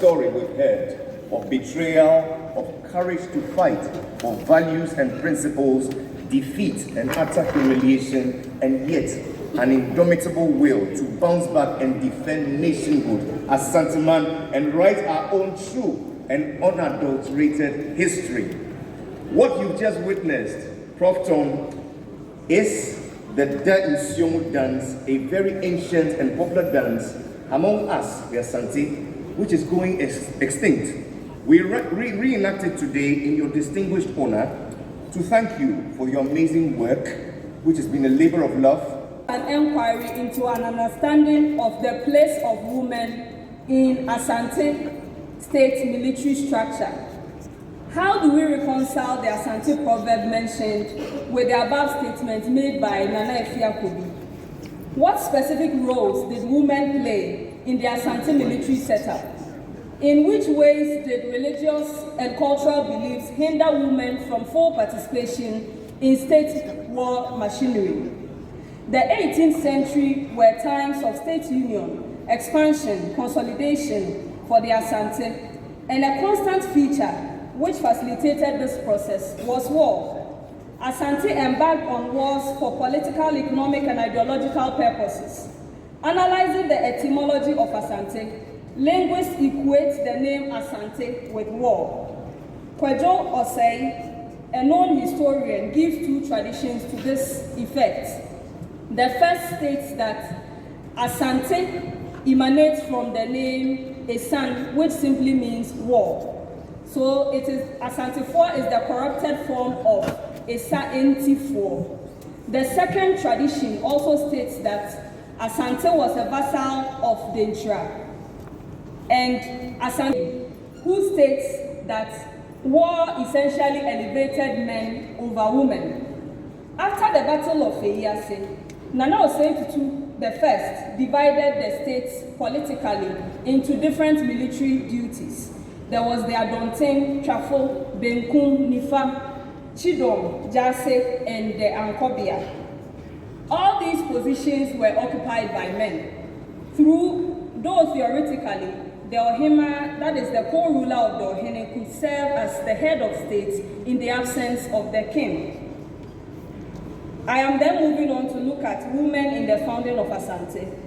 story we've heard of betrayal, of courage to fight for values and principles, defeat and utter humiliation, and yet an indomitable will to bounce back and defend nationhood as Santaman and write our own true and unadulterated history. What you've just witnessed, Prof. Tom, is the Da Nsiom dance, a very ancient and popular dance among us, the Asante, which is going extinct. We reenact it today in your distinguished honor to thank you for your amazing work, which has been a labor of love. An inquiry into an understanding of the place of women in Asante state military structure. How do we reconcile the Asante proverb mentioned with the above statement made by Nana Efiakobi? What specific roles did women play in the Asante military setup? In which ways did religious and cultural beliefs hinder women from full participation in state war machinery? The 18th century were times of state union, expansion, consolidation for the Asante, and a constant feature which facilitated this process was war. Asante embarked on wars for political, economic, and ideological purposes. Analyzing the etymology of Asante, linguists equate the name Asante with war. OSEI, a known historian, gives two traditions to this effect. The first states that Asante emanates from the name Esan, which simply means war. So it is OTUMFUO is the corrupted form of OTUMFUO. The second tradition also states that Asante was a vassal of Denchira, and Asante, who states that war essentially elevated men over women. After the Battle of Eyase, Nana OSEI the first divided the states politically into different military duties. There was the Adonten, Trafo, Benkum, Nifa, Chidom, Jase, and the Ankobia. All these positions were occupied by men. Though theoretically, the Ohima, that is the co-ruler of the Ohene, could serve as the head of state in the absence of the king. I am then moving on to look at women in the founding of Asante.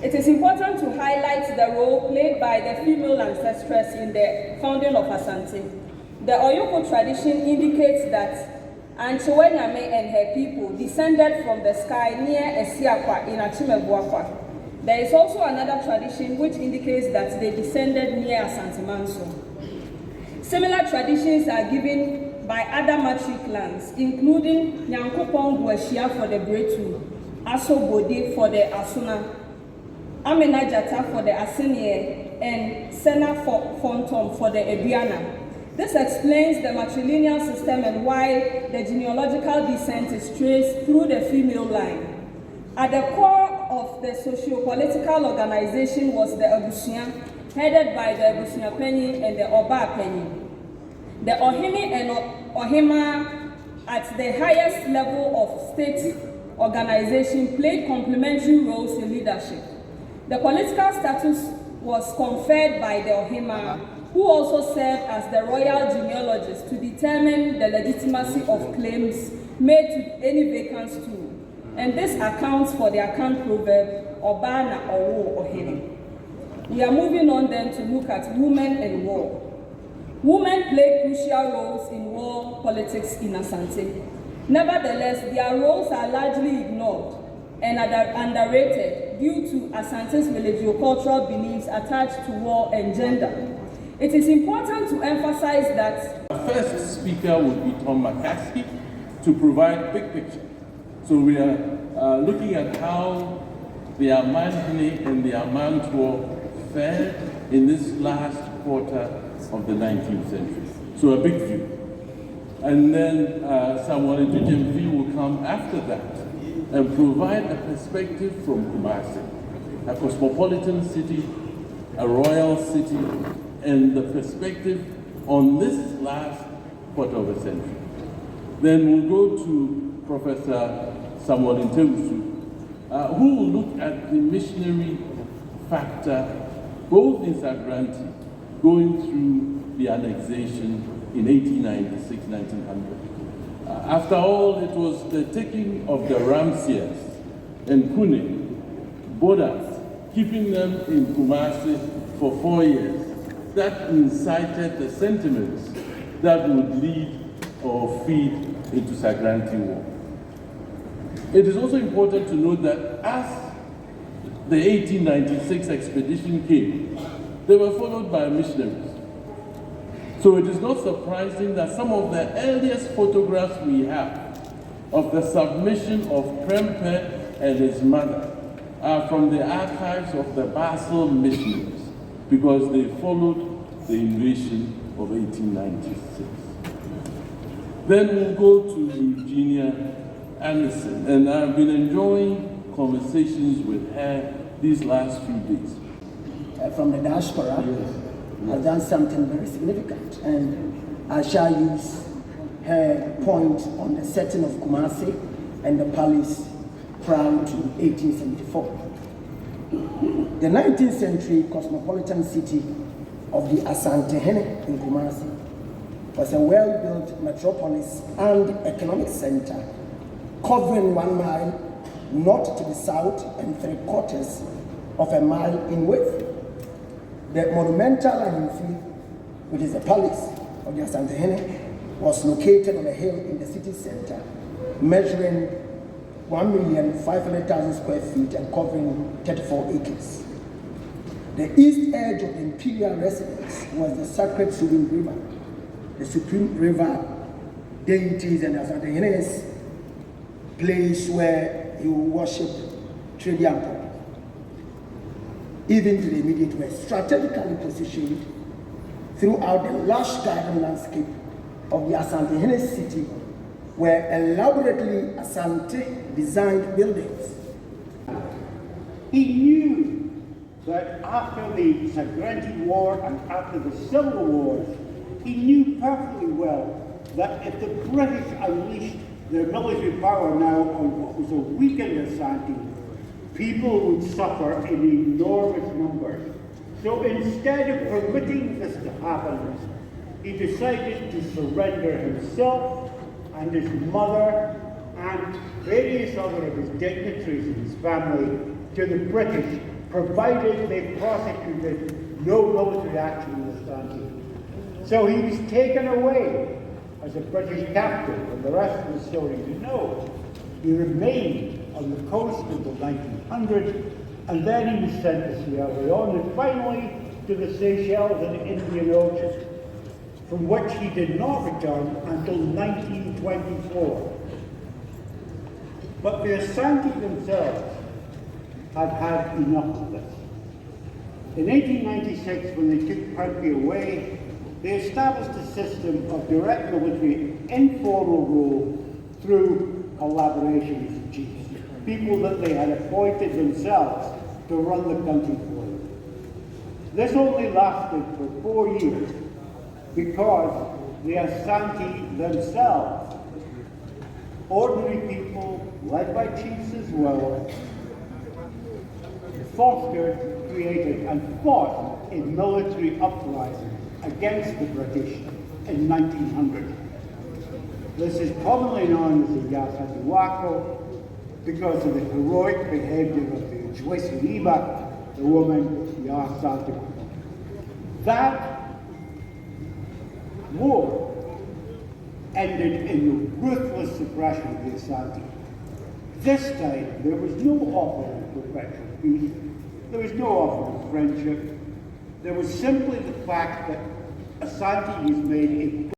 It is important to highlight the role played by the female ancestress in the founding of Asante. The Oyoko tradition indicates that Anchewenyame and her people descended from the sky near Esiakwa in Achimebuakwa. There is also another tradition which indicates that they descended near Asante Manso. Similar traditions are given by other Matri clans, including Nyankopon Guashia for the Bretu, Aso Bode for the Asuna, Amena Jata for the Asenie, and Sena Fontom for the Ebiana. This explains the matrilineal system and why the genealogical descent is traced through the female line. At the core of the socio-political organization was the Abusia, headed by the Abusia Penny and the Oba Penny. The Ohene and Ohima at the highest level of state organization played complementary roles in leadership. The political status was conferred by the Ohima, who also served as the royal genealogist to determine the legitimacy of claims made to any vacant stool. And this accounts for the account proverb, Obana Owo Ohene. We are moving on then to look at women and war. Women played crucial roles in war politics in Asante. Nevertheless, their roles are largely ignored and underrated due to Asante's religio-cultural beliefs attached to war and gender. It is important to emphasize that our first speaker would be Tom McCaskey to provide big picture. So we are looking at how the Amandine and the Amantuo fared in this last quarter of the 19th century. So a big view. And then Samuel OTUMFUO will come after that and provide a perspective from Kumasi, a cosmopolitan city, a royal city, and the perspective on this last quarter of a century. Then we'll go to Professor Samuel Ntewusu, who will look at the missionary factor both in Sagranti going through the annexation in 1896, 1900. After all, it was the taking of the Ramsiers and Pune, borders, keeping them in Kumasi for 4 years, that incited the sentiments that would lead or feed into Sagranti War. It is also important to note that as the 1896 expedition came, they were followed by missionaries. So it is not surprising that some of the earliest photographs we have of the submission of Prempeh and his mother are from the archives of the Basel missionaries, because they followed the invasion of 1896. Then we'll go to Eugenia Anderson, and I've been enjoying conversations with her these last few days. From the diaspora, has done something very significant, and I shall use her point on the setting of Kumasi and the palace prior to 1874. The 19th century cosmopolitan city of the Asantehene in Kumasi was a well-built metropolis and economic center covering 1 mile north to the south and 3/4 of a mile in width. The monumental Ahimfi, which is the palace of the Asantehene, was located on a hill in the city center, measuring 1,500,000 square feet and covering 34 acres. The east edge of the imperial residence was the sacred Subin River, the supreme river deities and Asantehene's place where he would worship Tridianpo. Even to the immediate west, strategically positioned throughout the lush garden landscape of the Asantehene city were elaborately Asante designed buildings. He knew that after the Sagranti War and after the Civil Wars, he knew perfectly well that if the British unleashed their military power now on what was a weakened Asante, people would suffer in enormous numbers. So instead of permitting this to happen, he decided to surrender himself and his mother and various other of his dignitaries in his family to the British, provided they prosecuted no military action in Asante. So he was taken away as a British captive, and the rest of the story you know. He remained on the coast until 1900, and then he was sent to Sierra Leone and finally to the Seychelles and Indian Ocean, from which he did not return until 1924. But the Asante themselves had had enough of this. In 1896, when they took Prempeh away, they established a system of direct military informal rule through collaboration with chiefs, people that they had appointed themselves to run the country for them. This only lasted for 4 years because the Asante themselves, ordinary people led by chiefs as well, fostered, created and fought in military uprisings against the British in 1900. This is commonly known as the Yasadiwako because of the heroic behavior of the Ujwesi-Iba, the woman Yasadiwako. That war ended in the ruthless suppression of the Asante. This time, there was no offer of perpetual peace. There was no offer of friendship. There was simply the fact that Asante was made a